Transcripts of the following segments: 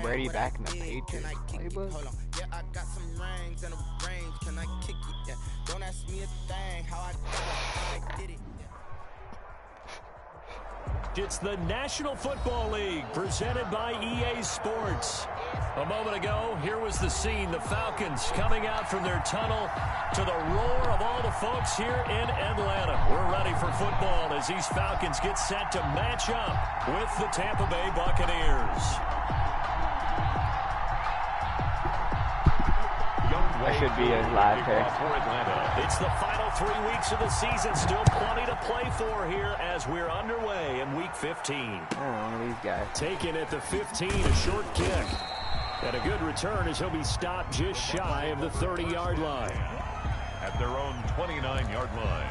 Brady back in the Patriots playbook. Yeah, I got some rings and a range. Can I kick it? Yeah. Don't ask me a thing. How I did it. It's the National Football League presented by EA Sports. A moment ago, here was the scene. The Falcons coming out from their tunnel to the roar of all the folks here in Atlanta. We're ready for football as these Falcons get set to match up with the Tampa Bay Buccaneers. That should be a live here. It's the final 3 weeks of the season. Still plenty to play for here as we're underway in Week 15. One of these guys. Taken at the 15, a short kick. And a good return as he'll be stopped just shy of the 30-yard line. At their own 29-yard line.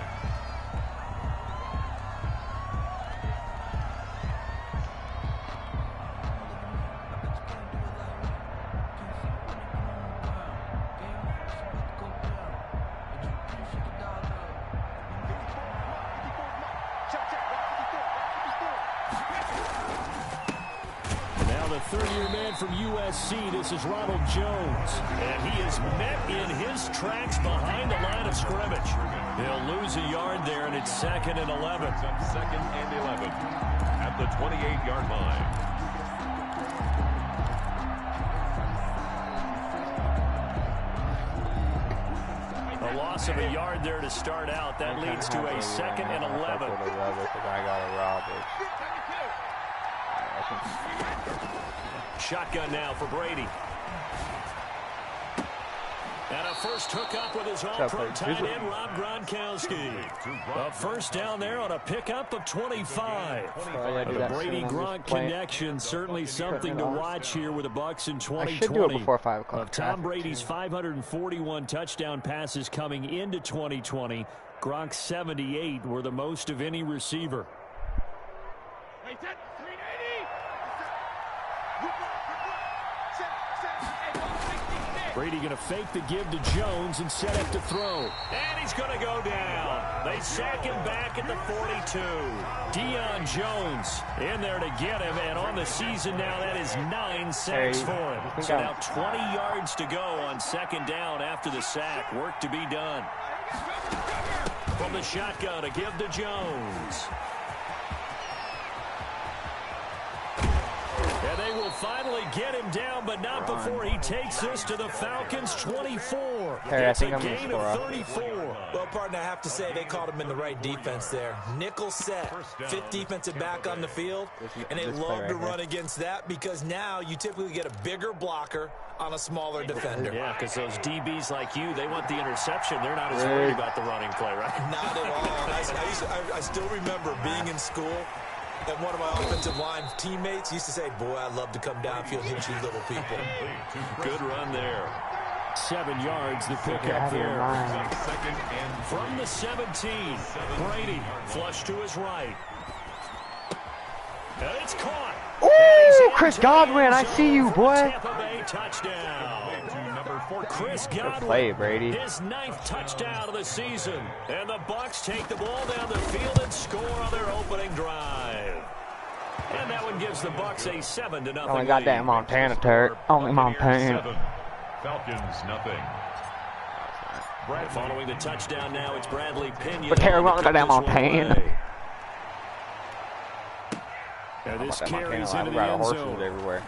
Third-year man from USC, this is Ronald Jones. And he is met in his tracks behind the line of scrimmage. He'll lose a yard there, and it's 2nd and 11. Second and 11 at the 28-yard line. A loss of a yard there to start out. That leads to a 2nd and 11. Shotgun now for Brady. And a first hookup with his all-pro tight end, Rob Gronkowski. A first down there on a pickup of 25. The Brady-Gronk connection, certainly something to watch here with the Bucs in 2020. I should do it before 5 o'clock. Of Tom Brady's 541 touchdown passes coming into 2020, Gronk's 78 were the most of any receiver. Brady going to fake the give to Jones and set up to throw. And he's going to go down. They sack him back at the 42. Deion Jones in there to get him. And on the season now, that is 9 sacks for him. So now 20 yards to go on 2nd down after the sack. Work to be done. From the shotgun, a give to Jones. And they will finally get him down, but not before he takes this to the Falcons' 24. It's a gain of 34. Well, partner, I have to say they caught him in the right defense there. Nickel set, 5th defensive back on the field, and they love to run against that because now you typically get a bigger blocker on a smaller defender. Yeah, because those DBs like you, they want the interception. They're not as worried about the running play, right? Not at all. I still remember being in school, and one of my offensive line teammates used to say, boy, I'd love to come downfield and hit you little people. Good run there. 7 yards, the pickup there. From the 17, Brady flush to his right. And it's caught. Ooh, Chris Godwin, I see you, boy. Tampa Bay touchdown. Chris Godwin, play, Brady. His 9th touchdown of the season. And the Bucs take the ball down the field and score on their opening drive. And that one gives the Bucs a 7-0 Only got that Montana turret. Only Montana. Falcons, nothing. Following the touchdown now, it's Bradley Pinion. But Terry won't got that Montana. And this carries into the end zone. Everywhere.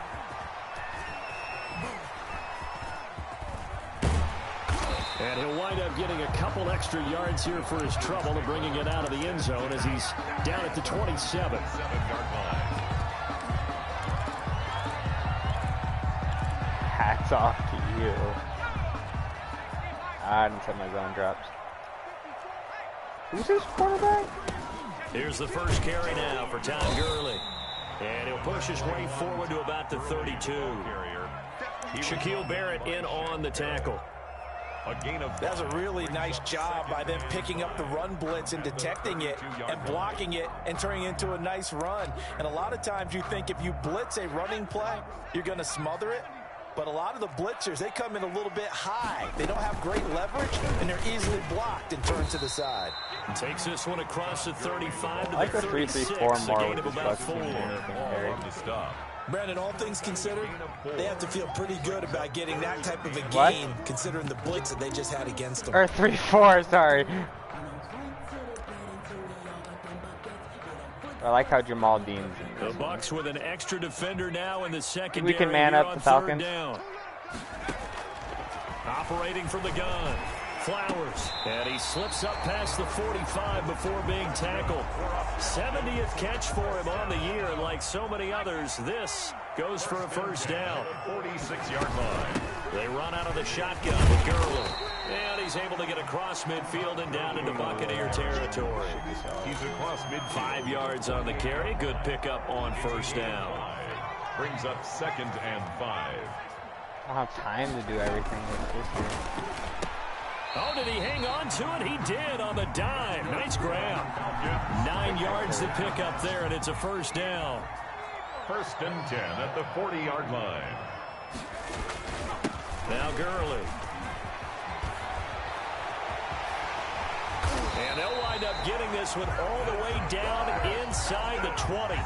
And he'll wind up getting a couple extra yards here for his trouble and bringing it out of the end zone as he's down at the 27. Hats off to you. I didn't set my zone drops. Who's this quarterback? Here's the first carry now for Todd Gurley. And he'll push his way forward to about the 32. Shaquille Barrett in on the tackle. That's a really nice job by them picking up the run blitz and detecting it and blocking it and turning it into a nice run. And a lot of times you think if you blitz a running play, you're going to smother it. But a lot of the blitzers, they come in a little bit high. They don't have great leverage, and they're easily blocked and turned to the side. Takes this one across the 35 to like the 3-3-4 36. more A gain with of about 4. On the stop. Brandon, all things considered, they have to feel pretty good about getting that type of a gain, considering the blitz that they just had against them. Or 3-4, sorry. I like how Jamal Dean's in The Bucs with an extra defender now in the second. We can man up the Falcons. Down. Operating from the gun. Flowers, and he slips up past the 45 before being tackled. 70th catch for him on the year, and like so many others, this goes for a first down. 46-yard line. They run out of the shotgun with Gurley, and he's able to get across midfield and down into Buccaneer territory. He's across midfield. 5 yards on the carry. Good pickup on first down. Brings up 2nd and 5. I don't have time to do everything with this year. Oh, did he hang on to it? He did on the dime. Nice grab. 9 yards to pick up there, and it's a first down. 1st and 10 at the 40-yard line. Now Gurley. And they'll wind up getting this one all the way down inside the 20.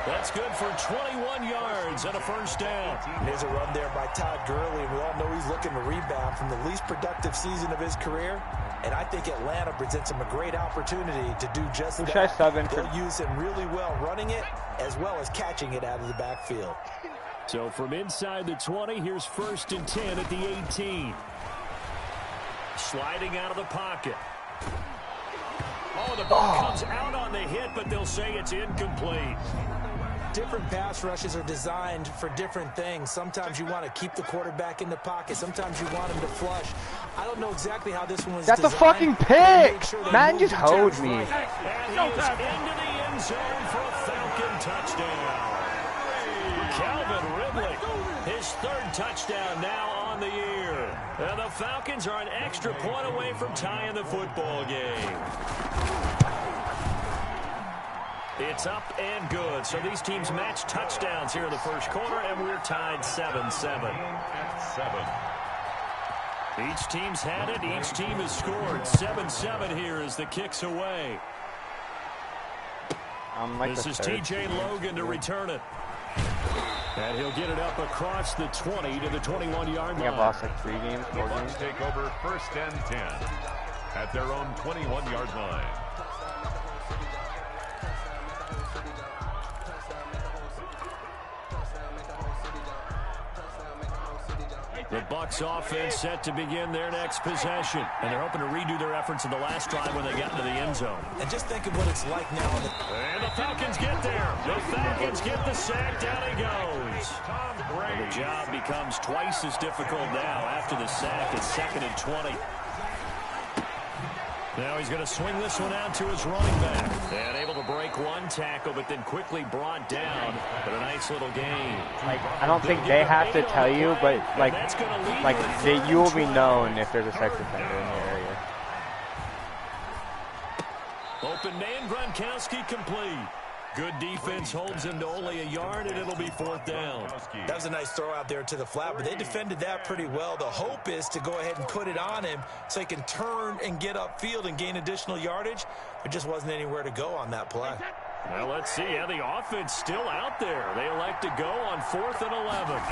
That's good for 21 yards and a first down. There's a run there by Todd Gurley, and we all know he's looking to rebound from the least productive season of his career. And I think Atlanta presents him a great opportunity to do just that. They'll use him really well running it as well as catching it out of the backfield. So from inside the 20, here's 1st and 10 at the 18. Sliding out of the pocket. Oh, the ball comes out on the hit, but they'll say it's incomplete. Different pass rushes are designed for different things. Sometimes you want to keep the quarterback in the pocket. Sometimes you want him to flush. I don't know exactly how this one was designed. That's a fucking pick! Man just hoed me. And he is into the end zone for a Falcon touchdown. Calvin Ridley, his 3rd touchdown now on the year. And the Falcons are an extra point away from tying the football game. It's up and good. So these teams match touchdowns here in the first quarter, and we're tied 7-7. 7. Each team's had it. Each team has scored. 7-7 here as the kick's away. This is T.J. Logan to return it. And he'll get it up across the 20 to the 21-yard line. I've lost like 3 games, 4 games. Take over 1st and 10 at their own 21-yard line. The Bucs offense set to begin their next possession. And they're hoping to redo their efforts in the last drive when they got into the end zone. And just think of what it's like now. And the Falcons get there. The Falcons get the sack. Down he goes. And the job becomes twice as difficult now after the sack. It's 2nd and 20. Now he's going to swing this one out to his running back. And able to break one tackle, but then quickly brought down. But a nice little gain. Like, I don't think they have to tell you, but you will be known if there's a sex offender in your area. Open man, Gronkowski complete. Good defense holds him to only a yard, and it'll be 4th down. That was a nice throw out there to the flat, but they defended that pretty well. The hope is to go ahead and put it on him so he can turn and get upfield and gain additional yardage. There just wasn't anywhere to go on that play. Well, let's see. Yeah, the offense still out there. They elect to go on 4th and 11.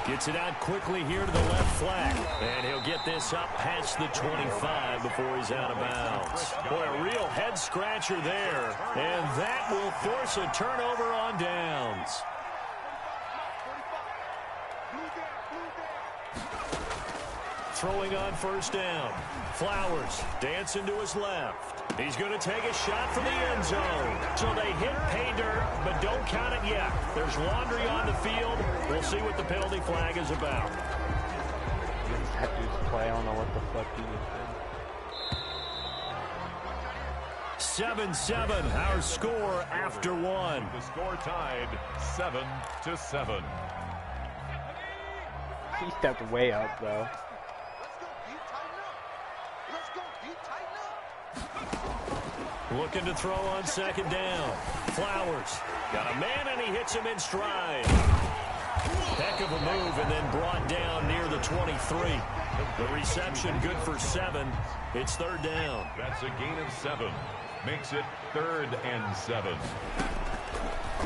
Gets it out quickly here to the left flank. And he'll get this up past the 25 before he's out of bounds. Boy, a real head-scratcher there. And that will force a turnover on downs. Throwing on first down. Flowers dancing to his left. He's going to take a shot from the end zone. So they hit pay dirt, but don't count it yet. There's laundry on the field. We'll see what the penalty flag is about. That dude's play, I don't know what the fuck he just did. 7-7, our score after one. The score tied 7-7. He stepped way up, though. Looking to throw on 2nd down. Flowers got a man, and he hits him in stride. Heck of a move, and then brought down near the 23. The reception good for 7. It's 3rd down. That's a gain of 7. Makes it 3rd and 7.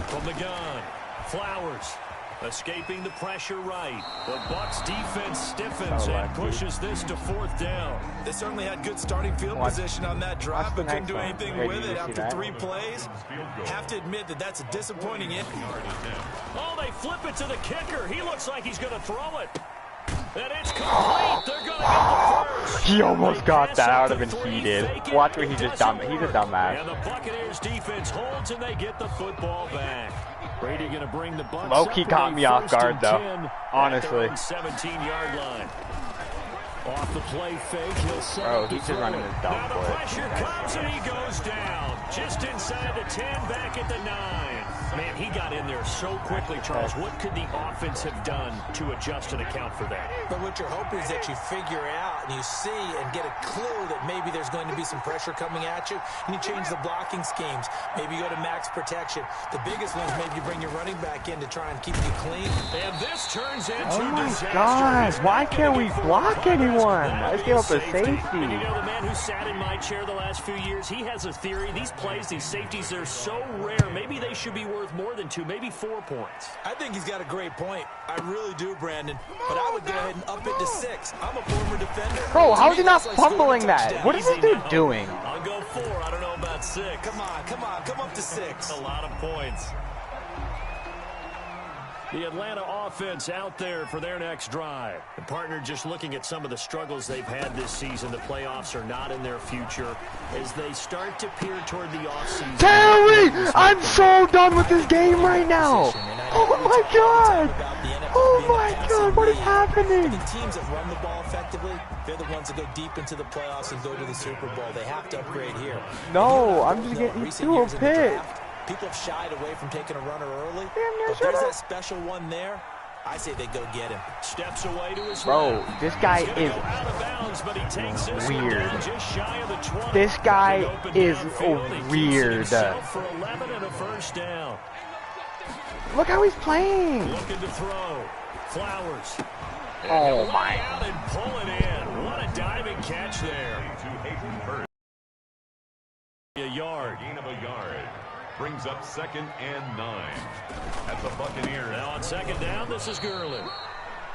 From the gun, Flowers. Escaping the pressure right. The Bucs defense stiffens and pushes this to 4th down. They certainly had good starting field position on that drive, but couldn't do anything with it after 3 plays. Have to admit that that's a disappointing end. Oh, they flip it to the kicker. He looks like he's going to throw it. And it's complete. They're going to get the first. He almost got that. That would have been heated. Watch what he just dumb. He's a dumbass. And the Buccaneers defense holds and they get the football back. Brady going to bring the Bucs. Low-key caught me off guard though. Honestly. 17-yard line. Off the play fake, he'll set Bro, up he's just running his dumb Now the foot. pressure comes and he goes down. Just inside the 10, back at the 9. Man, he got in there so quickly, Charles. What could the offense have done to adjust and account for that? But what you're hoping is that you figure out and you see and get a clue that maybe there's going to be some pressure coming at you, and you change the blocking schemes. Maybe you go to max protection. The biggest one is maybe you bring your running back in to try and keep you clean. And this turns into Oh my disaster. God! Why can't we block anyone? I just gave up a safety. And you know the man who sat in my chair the last few years, he has a theory. These plays, these safeties, they're so rare. Maybe they should be worth more than 2, maybe 4 points. I think he's got a great point. I really do, Brandon. But I would go ahead and up it to 6. I'm a former defender. Bro, how is he not That's like fumbling scoring a that? touchdown. What is this dude doing? I'll go 4. I don't know about 6. Come on, come on, come up to 6. A lot of points. The Atlanta offense out there for their next drive. The partner just looking at some of the struggles they've had this season. The playoffs are not in their future as they start to peer toward the offseason. Terry! I'm so done with this game right now! Oh my God! Oh my God, what is happening? The teams that run the ball effectively, they're the ones that go deep into the playoffs and go to the Super Bowl. They have to upgrade here. No, I'm just getting too a pick. People have shied away from taking a runner early. But there's that special one there. I say they go get him. Steps away to his Bro, left. this guy is out of bounds, but he takes this one weird. down just shy of the 20. This guy Open is downfield. He keeps it weird. himself for 11 and a first down. Look how he's playing. Looking to throw. Flowers. Oh my. Out and pull it in. What a diving catch there. A yard. Gain of a yard. Brings up 2nd and 9 at the Buccaneers. Now on 2nd down, this is Gurley.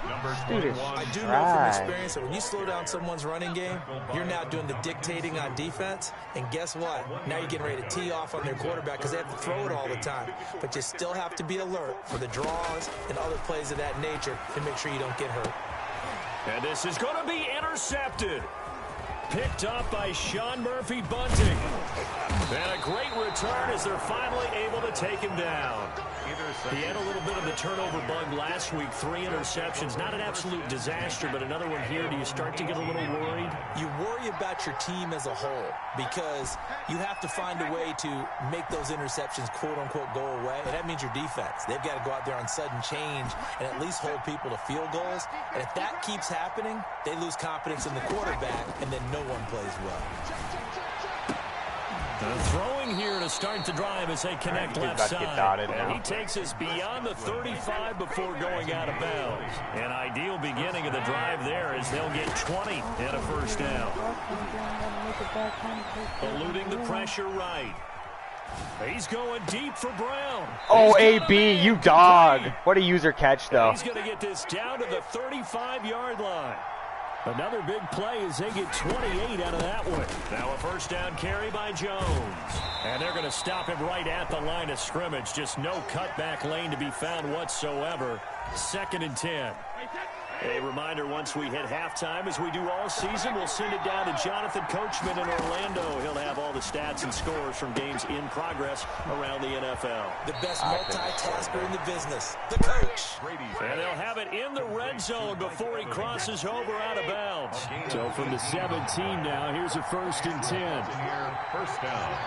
Number Dude is 21. I do know from experience that when you slow down someone's running game, you're now doing the dictating on defense. And guess what? Now you're getting ready to tee off on their quarterback because they have to throw it all the time. But you still have to be alert for the draws and other plays of that nature to make sure you don't get hurt. And this is going to be intercepted. Picked up by Sean Murphy Bunting. And a great return as they're finally able to take him down. He had a little bit of the turnover bug last week. 3 interceptions. Not an absolute disaster, but another one here. Do you start to get a little worried? You worry about your team as a whole because you have to find a way to make those interceptions quote-unquote go away, and that means your defense. They've got to go out there on sudden change and at least hold people to field goals, and if that keeps happening, they lose confidence in the quarterback, and then no one plays well. Throwing here to start the drive as they connect left side. And he takes us beyond the 35 before going out of bounds. An ideal beginning of the drive there as they'll get 20 and a first down. Eluding the pressure right. He's going deep for Brown. Oh, AB, you dog. What a user catch, though. He's going to get this down to the 35-yard line. Another big play as they get 28 out of that one. Now a first down carry by Jones. And they're going to stop him right at the line of scrimmage. Just no cutback lane to be found whatsoever. 2nd and 10. A reminder, once we hit halftime, as we do all season, we'll send it down to Jonathan Coachman in Orlando. He'll have all the stats and scores from games in progress around the NFL. The best multitasker in the business, the coach. And they'll have it in the red zone before he crosses over out of bounds. So from the 17 now, here's a 1st and 10. First down.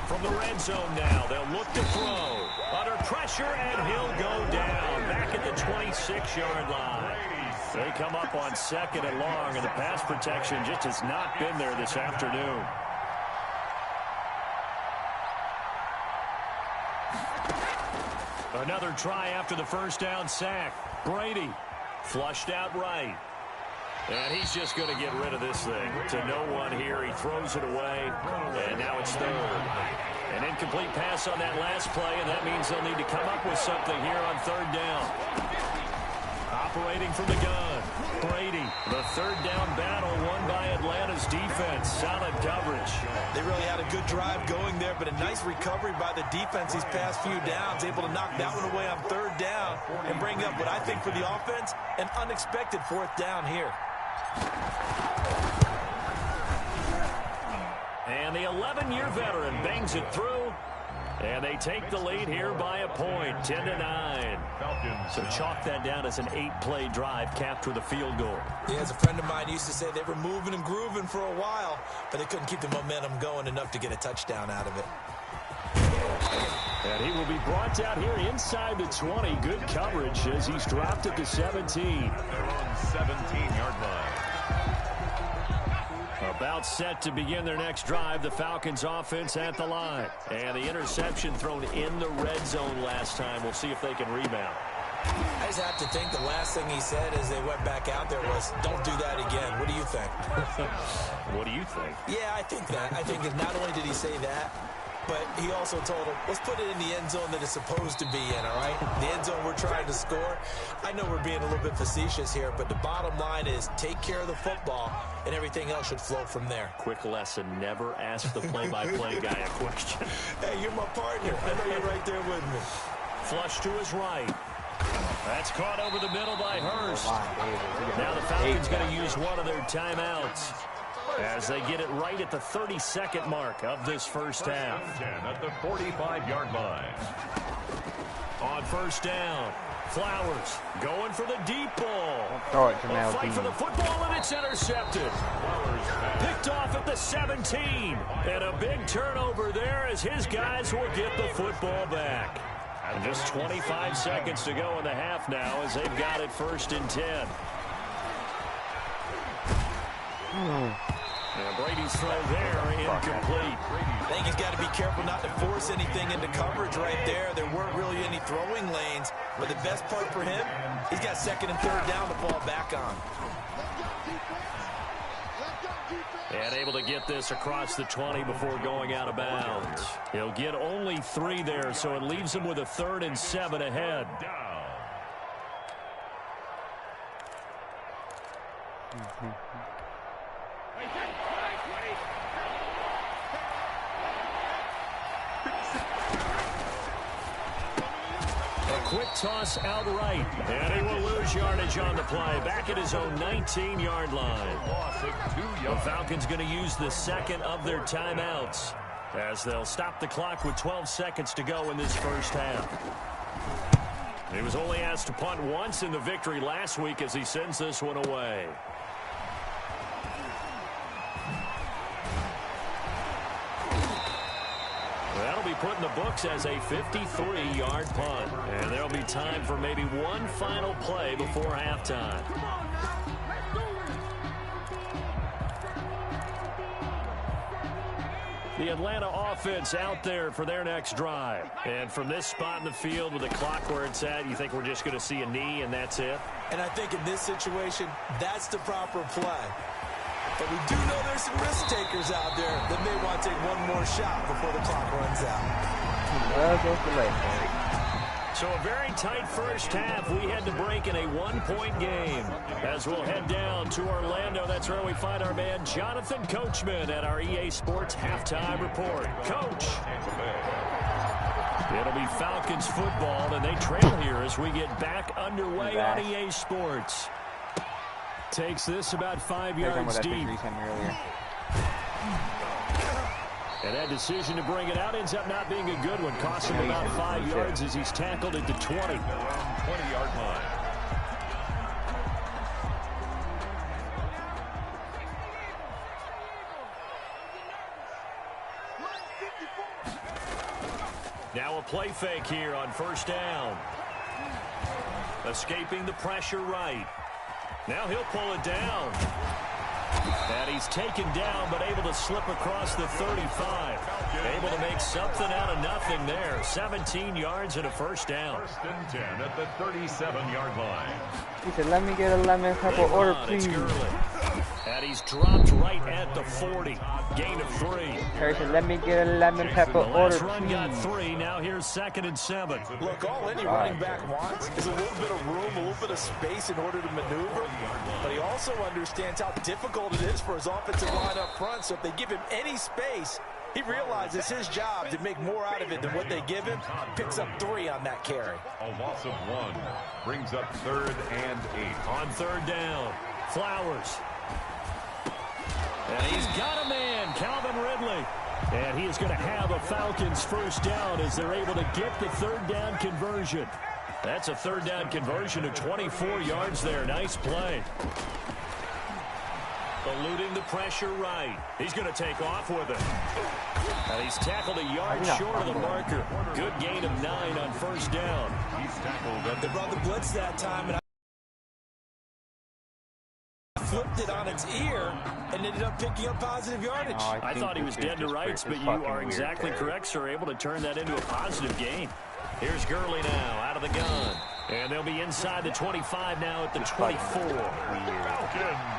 From the red zone now, they'll look to throw. Under pressure, and he'll go down. Back at the 26-yard line. They come up on 2nd and long, and the pass protection just has not been there this afternoon. Another try after the first down sack. Brady flushed out right. And he's just going to get rid of this thing. To no one here. He throws it away. And now it's 3rd. An incomplete pass on that last play, and that means they'll need to come up with something here on third down. Operating from the gun, Brady. The third down battle won by Atlanta's defense. Solid coverage. They really had a good drive going there, but a nice recovery by the defense these past few downs. Able to knock that one away on third down and bring up what I think for the offense, an unexpected fourth down here. And the 11-year veteran bangs it through. And they take the lead here by a point, 10-9. So chalk that down as an 8-play drive capped with a field goal. Yeah, as a friend of mine used to say, they were moving and grooving for a while, but they couldn't keep the momentum going enough to get a touchdown out of it. And he will be brought down here inside the 20. Good coverage as he's dropped at the 17. They're on 17-yard line. About set to begin their next drive, the Falcons offense at the line. And the interception thrown in the red zone last time. We'll see if they can rebound. I just have to think the last thing he said as they went back out there was, don't do that again. What do you think? What do you think? Yeah, I think that. I think that not only did he say that, but he also told him, let's put it in the end zone that it's supposed to be in, all right? The end zone we're trying to score. I know we're being a little bit facetious here, but the bottom line is take care of the football, and everything else should flow from there. Quick lesson, never ask the play-by-play guy a question. Hey, you're my partner. I know you're right there with me. Flush to his right. That's caught over the middle by Hurst. Now the Falcons going to use one of their timeouts as they get it right at the 32nd mark of this first half. 10 at the 45-yard line. On first down, Flowers going for the deep ball. Throw it, A Jamal fight for the Dean. football, and it's intercepted. Picked off at the 17. And a big turnover there as his guys will get the football back. And just 25 seconds to go in the half now as they've got it first and 10. And Brady's throw there incomplete. I think he's got to be careful not to force anything into coverage right there. There weren't really any throwing lanes, but the best part for him, he's got second and third down to fall back on. And able to get this across the 20 before going out of bounds. He'll get only 3 there, so it leaves him with a 3rd and 7 ahead. Quick toss outright, and he will lose yardage on the play. Back at his own 19-yard line. The Falcons going to use the second of their timeouts as they'll stop the clock with 12 seconds to go in this first half. He was only asked to punt once in the victory last week as he sends this one away. That'll be put in the books as a 53-yard punt. And there'll be time for maybe one final play before halftime. The Atlanta offense out there for their next drive. And from this spot in the field with the clock where it's at, you think we're just going to see a knee and that's it? And I think in this situation, that's the proper play. But we do know there's some risk takers out there that may want to take one more shot before the clock runs out. So a very tight first half. We had to break in a one-point game. As we'll head down to Orlando, that's where we find our man Jonathan Coachman at our EA Sports Halftime Report. Coach. It'll be Falcons football, and they trail here as we get back underway on EA Sports. Takes this about 5 yards deep. And that decision to bring it out ends up not being a good one. Cost him about 5 yards as he's tackled at the 20. 20-yard line. Now a play fake here on first down. Escaping the pressure right. Now he'll pull it down. And he's taken down, but able to slip across the 35. Able to make something out of nothing there. 17 yards and a first down. First and 10 at the 37-yard line. He said, let me get a lemon pepper order, please. And he's dropped right at the 40. Gain of 3. Terry said, let me get a lemon pepper order. Last run got 3. Now here's 2nd and 7. Look, all any running back wants is a little bit of room, a little bit of space in order to maneuver. But he also understands how difficult it is for his offensive line up front. So if they give him any space, he realizes his job to make more out of it than what they give him. Picks up 3 on that carry. A loss of 1 brings up 3rd and 8. On 3rd down, Flowers. And he's got a man, Calvin Ridley. And he is going to have a Falcons first down as they're able to get the 3rd down conversion. That's a 3rd down conversion of 24 yards there. Nice play. Eluding the pressure right. He's going to take off with it. And he's tackled a yard short of the marker. Good gain of 9 on 1st down. He's tackled. They brought the blitz that time, and flipped it on its ear and ended up picking up positive yardage. I thought he was dead to rights, but you are exactly correct, sir. Able to turn that into a positive gain. Here's Gurley now out of the gun. And they'll be inside the 25 now at the 24.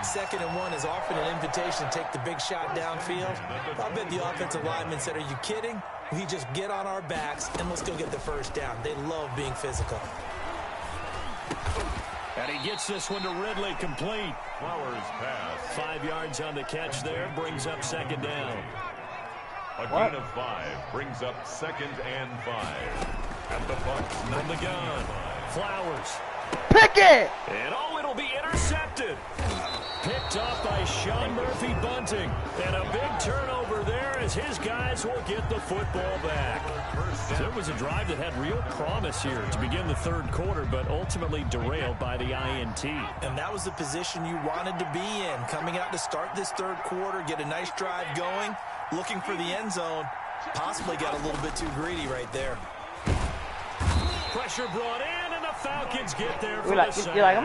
2nd and 1 is often an invitation to take the big shot downfield. I bet the offensive lineman said, are you kidding? We just get on our backs and let's go get the first down. They love being physical. And he gets this one to Ridley, complete. Flowers pass. 5 yards on the catch there, brings up 2nd down. A gain of 5 brings up 2nd and 5. At the Bucks. From the gun, Flowers. Pick it! And it'll be intercepted. Picked off by Sean Murphy Bunting. And a big turnover there as his guys will get the football back. There was a drive that had real promise here to begin the 3rd quarter, but ultimately derailed by the INT. And that was the position you wanted to be in. Coming out to start this 3rd quarter, get a nice drive going, looking for the end zone. Possibly got a little bit too greedy right there. Pressure brought in, and the Falcons get there for the sack. You're like,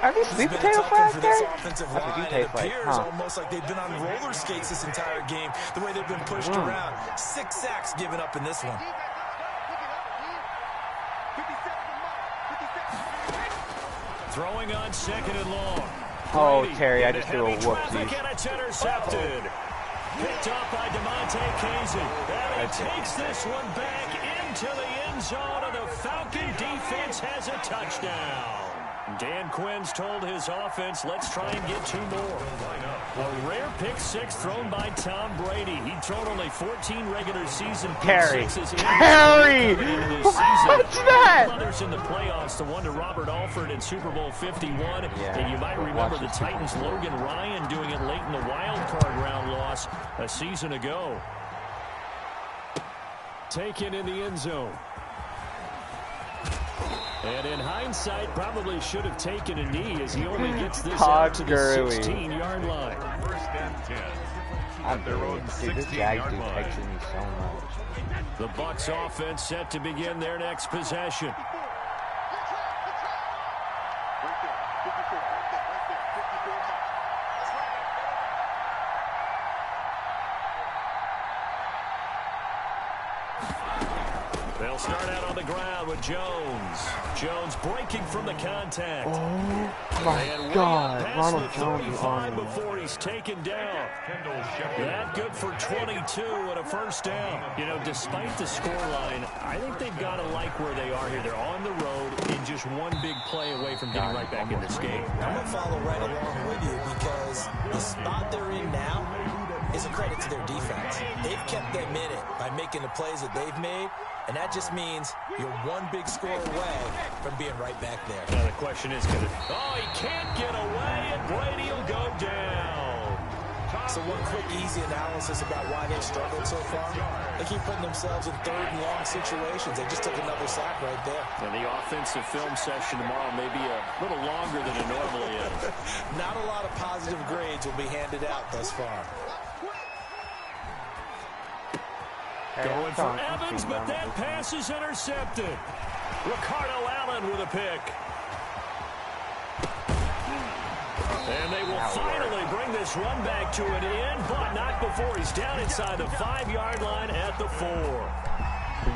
are these sweet potato fries there? That's what you taste like, huh? Almost like they've been on roller skates this entire game, the way they've been pushed around. 6 sacks given up in this one. Throwing on 2nd and long. Oh, Terry, I just threw a whoopsie. And it's intercepted. Picked off by DeMonte Casey. And he takes this one back into the end zone, and the Falcon defense has a touchdown. Dan Quinn's told his offense, let's try and get 2 more. A rare pick 6 thrown by Tom Brady. He'd thrown only 14 regular season pick 6s. Terry! What's that? Others in the playoffs, the one to Robert Alford in Super Bowl 51. And you might remember the Titans' Logan Ryan doing it late in the wild card round loss a season ago. Taken in the end zone. And in hindsight, probably should have taken a knee as he only gets this out to the 16-yard line. 1st and 10. I'm dude, this Jags dude texting me so much. The Bucs offense set to begin their next possession. They'll start out on the ground with Jones. Jones breaking from the contact. Oh my God, Ronald Jones is on me. Before he's taken down. That good for 22 and a first down. You know, despite the scoreline, I think they've got to like where they are here. They're on the road and just one big play away from getting right back in this game. I'm going to follow right along with you because the spot they're in now is a credit to their defense. They've kept them in it by making the plays that they've made. And that just means you're one big score away from being right back there. Now the question is, he can't get away, and Brady will go down. So one quick, easy analysis about why they've struggled so far. They keep putting themselves in 3rd and long situations. They just took another sack right there. And the offensive film session tomorrow may be a little longer than it normally is. Not a lot of positive grades will be handed out thus far. Going for Evans, but that pass is intercepted. Ricardo Allen with a pick. And they will finally bring this run back to an end, but not before he's down inside the 5-yard line at the 4.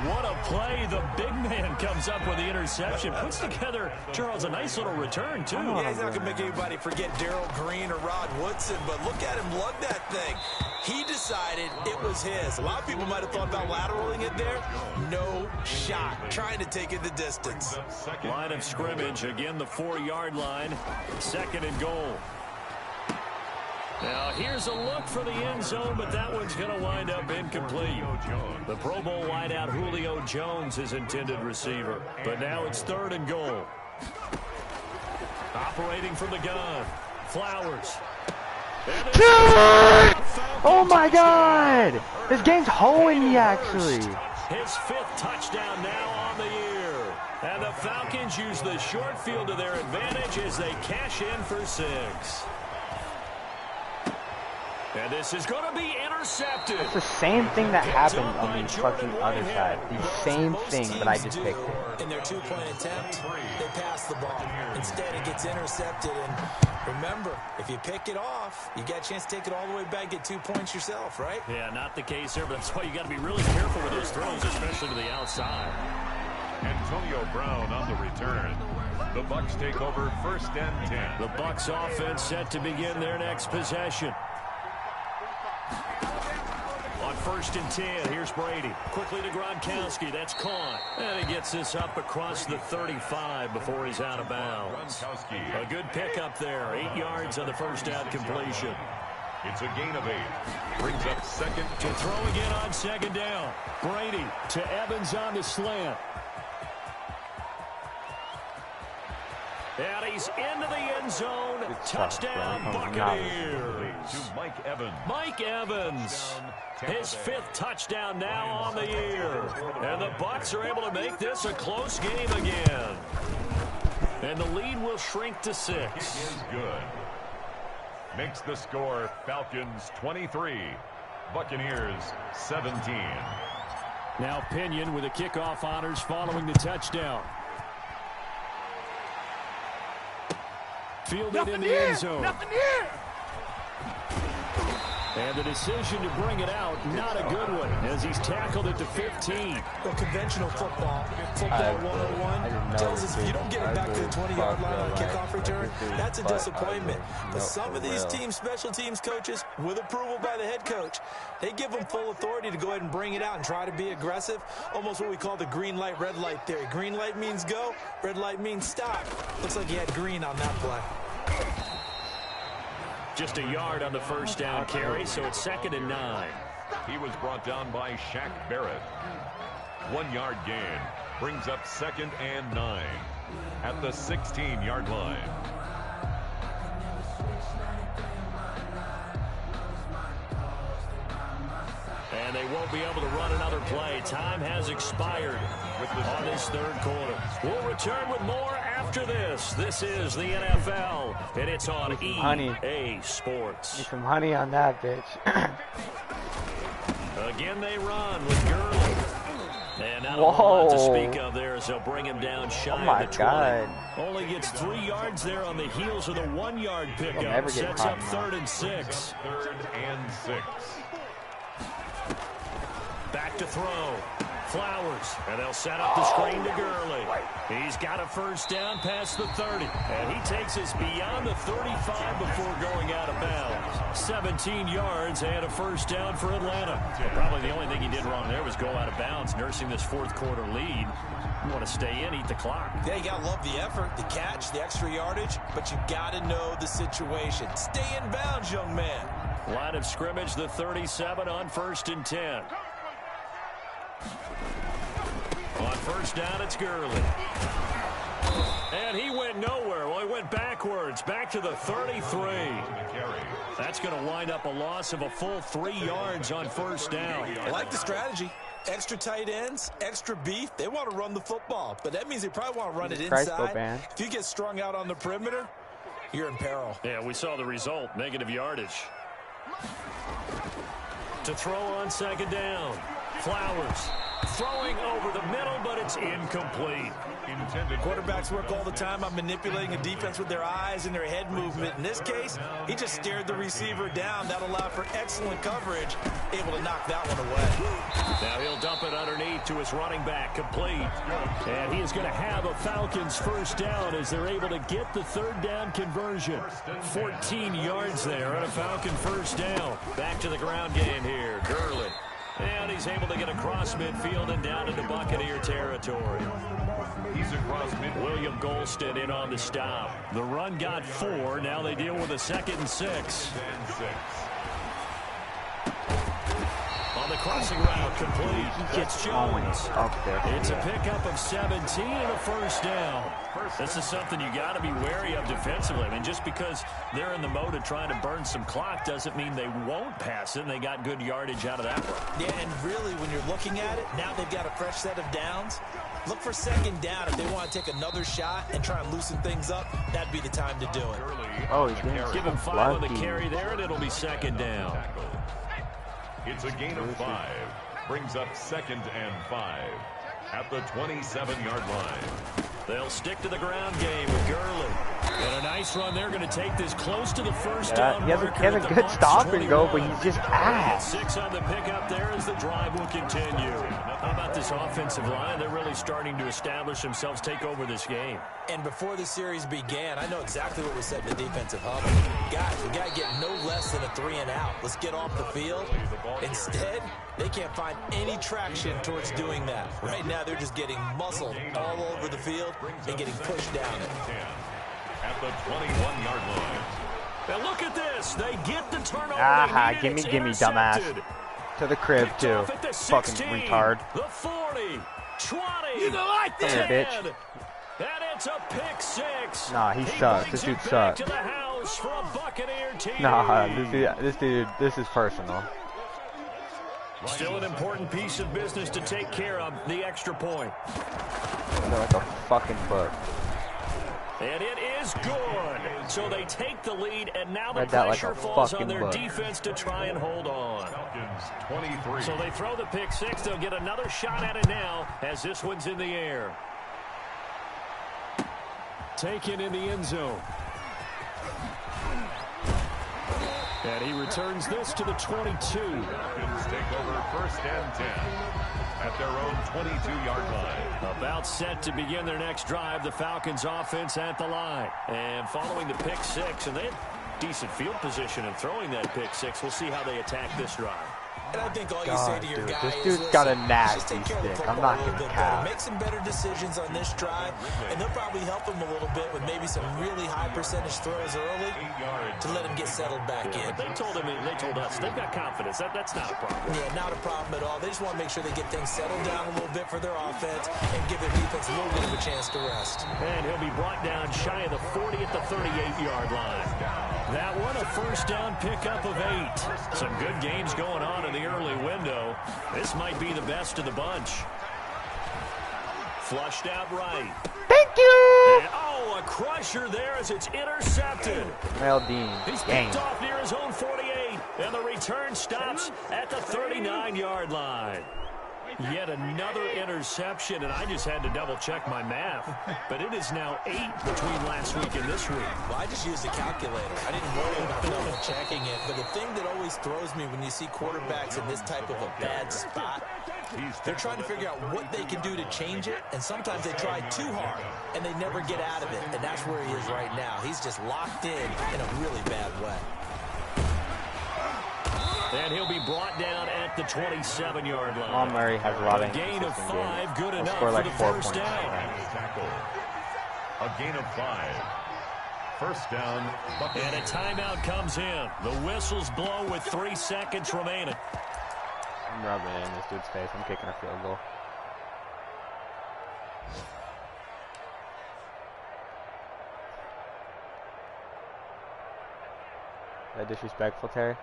what a play. The big man comes up with the interception. Puts together, Charles, a nice little return, too. Yeah, he's not going to make anybody forget Darrell Green or Rod Woodson, but look at him lug that thing. He decided it was his. A lot of people might have thought about lateraling it there. No shot. Trying to take it the distance. Line of scrimmage, again the 4-yard line. 2nd and goal. Now, here's a look for the end zone, but that one's going to wind up incomplete. The Pro Bowl wideout Julio Jones is intended receiver, but now it's 3rd and goal. Operating from the gun, Flowers. Oh my God! This game's holding me, actually. His 5th touchdown now on the year. And the Falcons use the short field to their advantage as they cash in for 6. And this is going to be intercepted. It's the same thing that happened on the fucking other side. The same thing, but I just picked it. In their 2-point attempt, they pass the ball. Instead, it gets intercepted. And remember, if you pick it off, you got a chance to take it all the way back, get 2 points yourself, right? Yeah, not the case here, but that's why you got to be really careful with those throws, especially to the outside. Antonio Brown on the return. The Bucs take over 1st and 10. The Bucs offense set to begin their next possession. On 1st and 10, here's Brady. Quickly to Gronkowski. That's caught. And he gets this up across the 35 before he's out of bounds. A good pickup there. 8 yards on the 1st down completion. It's a gain of 8. Brings up 2nd. To throw again on 2nd down. Brady to Evans on the slant. And he's into the end zone. Touchdown, Buccaneers. To Mike Evans. Mike Evans. His 5th touchdown now on the year. And the Bucs are able to make this a close game again. And the lead will shrink to 6. Is good. Makes the score Falcons 23. Buccaneers 17. Now Pinion with the kickoff honors following the touchdown. Fielded in the end zone. Nothing here. And the decision to bring it out, not a good one, as he's tackled it to 15. Well, conventional football 101 tells us if you don't get it back to the 20-yard line on kickoff return, that's a disappointment. But some of these teams, special teams coaches, with approval by the head coach, they give them full authority to go ahead and bring it out and try to be aggressive, almost what we call the green light, red light theory. Green light means go, red light means stop. Looks like he had green on that play. Just a yard on the 1st down carry, so it's 2nd and 9. He was brought down by Shaq Barrett. 1-yard gain. Brings up 2nd and 9 at the 16-yard line. And they won't be able to run another play. Time has expired on this 3rd quarter. We'll return with more after this. This is the NFL, and it's on EA Sports. Need some honey on that, bitch. Again, they run with Gurley. And not a whole lot to speak of there as they'll bring him down shy of the 20. God. Only gets 3 yards there on the heels of the 1-yard pickup. Sets up 3rd and 6. 3rd and 6. Back to throw. Flowers. And they'll set up the screen to Gurley. He's got a 1st down past the 30. And he takes us beyond the 35 before going out of bounds. 17 yards and a 1st down for Atlanta. Well, probably the only thing he did wrong there was go out of bounds, nursing this 4th quarter lead. You want to stay in, eat the clock. Yeah, you got to love the effort, the catch, the extra yardage, but you got to know the situation. Stay in bounds, young man. Line of scrimmage, the 37 on 1st and 10. On 1st down, it's Gurley. And he went nowhere. Well, he went backwards, back to the 33. That's going to wind up a loss of a full 3 yards on 1st down. I like the strategy. Extra tight ends, extra beef. They want to run the football, but that means they probably want to run it inside. If you get strung out on the perimeter, you're in peril. Yeah, we saw the result, negative yardage. To throw on 2nd down. Flowers. Throwing over the middle, but it's incomplete. Quarterbacks work all the time on manipulating a defense with their eyes and their head movement. In this case, he just stared the receiver down. That allowed for excellent coverage, able to knock that one away. Now he'll dump it underneath to his running back, complete. And he is going to have a Falcons first down as they're able to get the third down conversion. 14 yards there on a Falcon first down. Back to the ground game here. Gurley. And he's able to get across midfield and down into Buccaneer territory. He's across midfield. William Golston in on the stop. The run got 4. Now they deal with a 2nd and 6. On the crossing route, complete. It's Jones. Up there. It's a pickup of 17 and a first down. This is something you got to be wary of defensively. I mean, just because they're in the mode of trying to burn some clock doesn't mean they won't pass it, and they got good yardage out of that one. Yeah, and really, when you're looking at it, now they've got a fresh set of downs. Look for 2nd down. If they want to take another shot and try and loosen things up, that'd be the time to do it. Oh, he's getting Give him 5 on the carry there, and it'll be 2nd down. It's a gain of 5. Brings up 2nd and 5 at the 27-yard line. They'll stick to the ground game with Gurley. And a nice run. They're going to take this close to the first down. He has a good stop and go, but he's just ass. 6 on the pickup there as the drive will continue. How about this offensive line? They're really starting to establish themselves, take over this game. And before the series began, I know exactly what was said in the defensive huddle. Guys, we got to get no less than a 3 and out. Let's get off the field. Instead, they can't find any traction towards doing that. Right now, they're just getting muscled all over the field and getting pushed down it. At the 21-yard line. Now look at this. They get the turnover. Aha, gimme, dumbass. To the crib, too. Fucking retard. The 40, 20, You don't like that, 10. bitch. And it's a pick 6. Nah, he sucks. This dude sucks. To the house for a Buccaneer TD. Nah, this is personal. Still an important piece of business to take care of, the extra point. They're like a fucking book. And it is good. So they take the lead, and now the Read that like pressure a falls on fucking their book. defense to try and hold on. Falcons 23. So they throw the pick 6. They'll get another shot at it now as this one's in the air. Taken in the end zone. And he returns this to the 22. Falcons take over 1st and 10 at their own 22-yard line. About set to begin their next drive, the Falcons offense at the line. And following the pick 6, and they had decent field position in throwing that pick 6. We'll see how they attack this drive. And I think all you say to your guys this dude's got a just nasty take care of the stick. I'm football not a little gonna bit cap. better. Make some better decisions on this drive, and they'll probably help him a little bit with maybe some really high percentage throws early to let him get settled back in. But they told us they've got confidence. That's not a problem. Yeah, not a problem at all. They just want to make sure they get things settled down a little bit for their offense and give their defense a little bit of a chance to rest. And he'll be brought down shy of the 40 at the 38-yard line. That one a first down pickup of 8. Some good games going on in the early window. This might be the best of the bunch. Flushed out right. Thank you! And, a crusher there as it's intercepted. Well, Dean. He's picked off near his own 48, and the return stops at the 39-yard line. Yet another interception, and I just had to double-check my math. But it is now 8 between last week and this week. Well, I just used a calculator. I didn't worry about double-checking it. But the thing that always throws me when you see quarterbacks in this type of a bad spot, they're trying to figure out what they can do to change it, and sometimes they try too hard, and they never get out of it. And that's where he is right now. He's just locked in a really bad way. And he'll be brought down at the 27-yard line. Jamal Murray has a lot of gain of 5, good enough score like for the 4 first points. down. A gain of 5. First down. And a timeout comes in. The whistles blow with 3 seconds remaining. I'm rubbing it in this dude's face. I'm kicking a field goal. Is that disrespectful, Terry?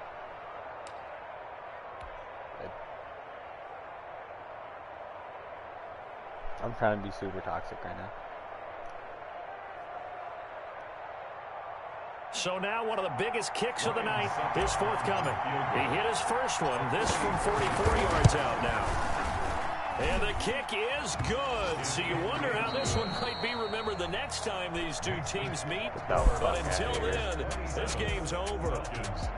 I'm trying to be super toxic right now. So now one of the biggest kicks of the night is forthcoming. He hit his first one, this from 44 yards out now. And the kick is good. So you wonder how this one might be remembered the next time these two teams meet. But until then, this game's over.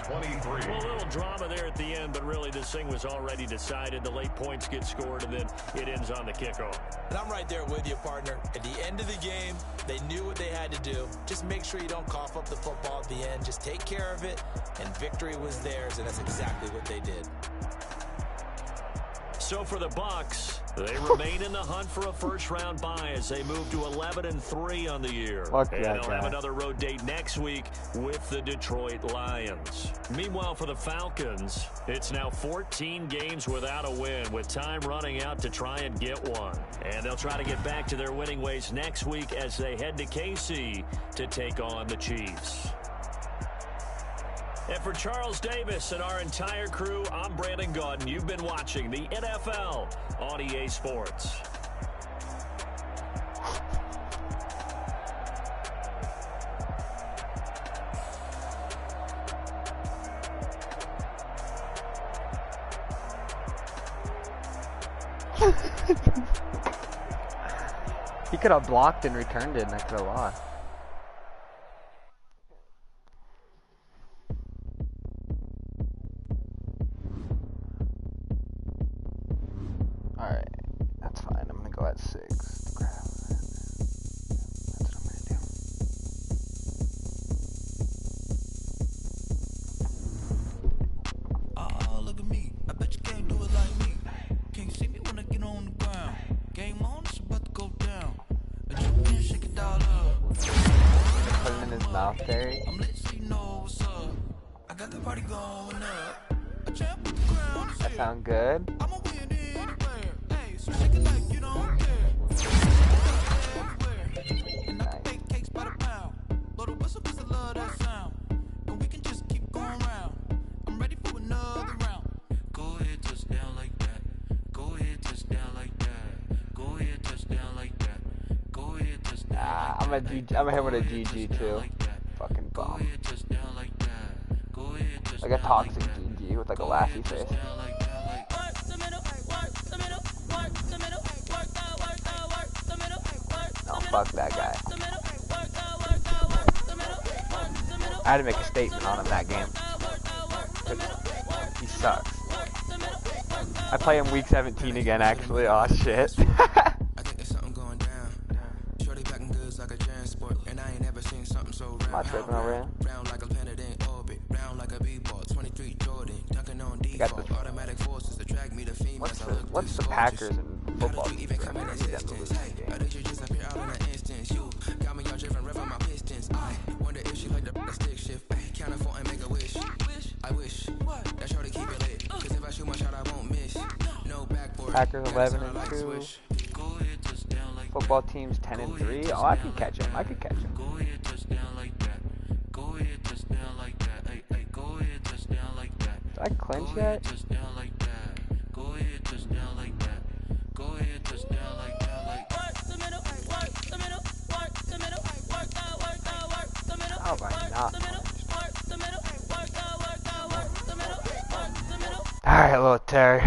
23. Well, a little drama there at the end, but really this thing was already decided. The late points get scored, and then it ends on the kickoff. And I'm right there with you, partner. At the end of the game, they knew what they had to do. Just make sure you don't cough up the football at the end. Just take care of it, and victory was theirs, and that's exactly what they did. So for the Bucs, they remain in the hunt for a first-round bye as they move to 11-3 on the year. And they'll have another road date next week with the Detroit Lions. Meanwhile, for the Falcons, it's now 14 games without a win, with time running out to try and get one. And they'll try to get back to their winning ways next week as they head to KC to take on the Chiefs. And for Charles Davis and our entire crew, I'm Brandon Gaudin. You've been watching the NFL on EA Sports. He could have blocked and returned it, and I could have lost. Alright, that's fine. I'm gonna go at 6. That's what I'm gonna do. Oh, look at me. I bet you can't do it like me. Can't see me when I get on the ground. Game on, it's about to go down. I just can't shake it all up. Put it in his mouth, Terry. I'm lit so you know what's up. I got the party going up. A champ with the crown is That here. sound good? I'm a win anywhere. Hey, so shake it like you don't care. And I can bake cakes by the pound. Blow the whistle 'cause I love that sound. And we can just keep going round. I'm ready for another round. Go ahead, touch down like that. Go ahead, touch down like that. Go ahead, touch down like that. Go ahead, touch down like that. I'm gonna hit with a GG too. Fucking Go bomb. ahead, touch down like that. Go ahead, touch Like a down toxic like that. GG with like a laughy face. No, fuck that guy. I had to make a statement on him that game. He sucks. I play him week 17 again, actually. Aw, shit. I think there's something going down. Shorty packing goods like a transport, and I ain't never seen something so round. My tripping over here. Round like a planet in orbit, round like a b-ball. 23 Jordan, dunking on default. Automatic forces attract me to females. What's the Packers and football team? Even come in existence. Hey, I think you just appear out in an instance. You got me all driven, revving my pistons. I wonder if she like the stick shift. Hey, count it for and make a wish. I wish that shorty keep it lit. 'Cause if I shoot my shot, I won't miss. No backboard. Packers 11-2. Football teams 10-3. Oh, I could catch him. I could catch him. Go ahead, touch down like that. Go ahead, touch down like that. Hey, hey, go ahead, touch down like that. Did I clinch yet? Touch down like that. Go ahead, touch down like that. Go ahead, touch down like that. Like How have I not? Alright, little Terry.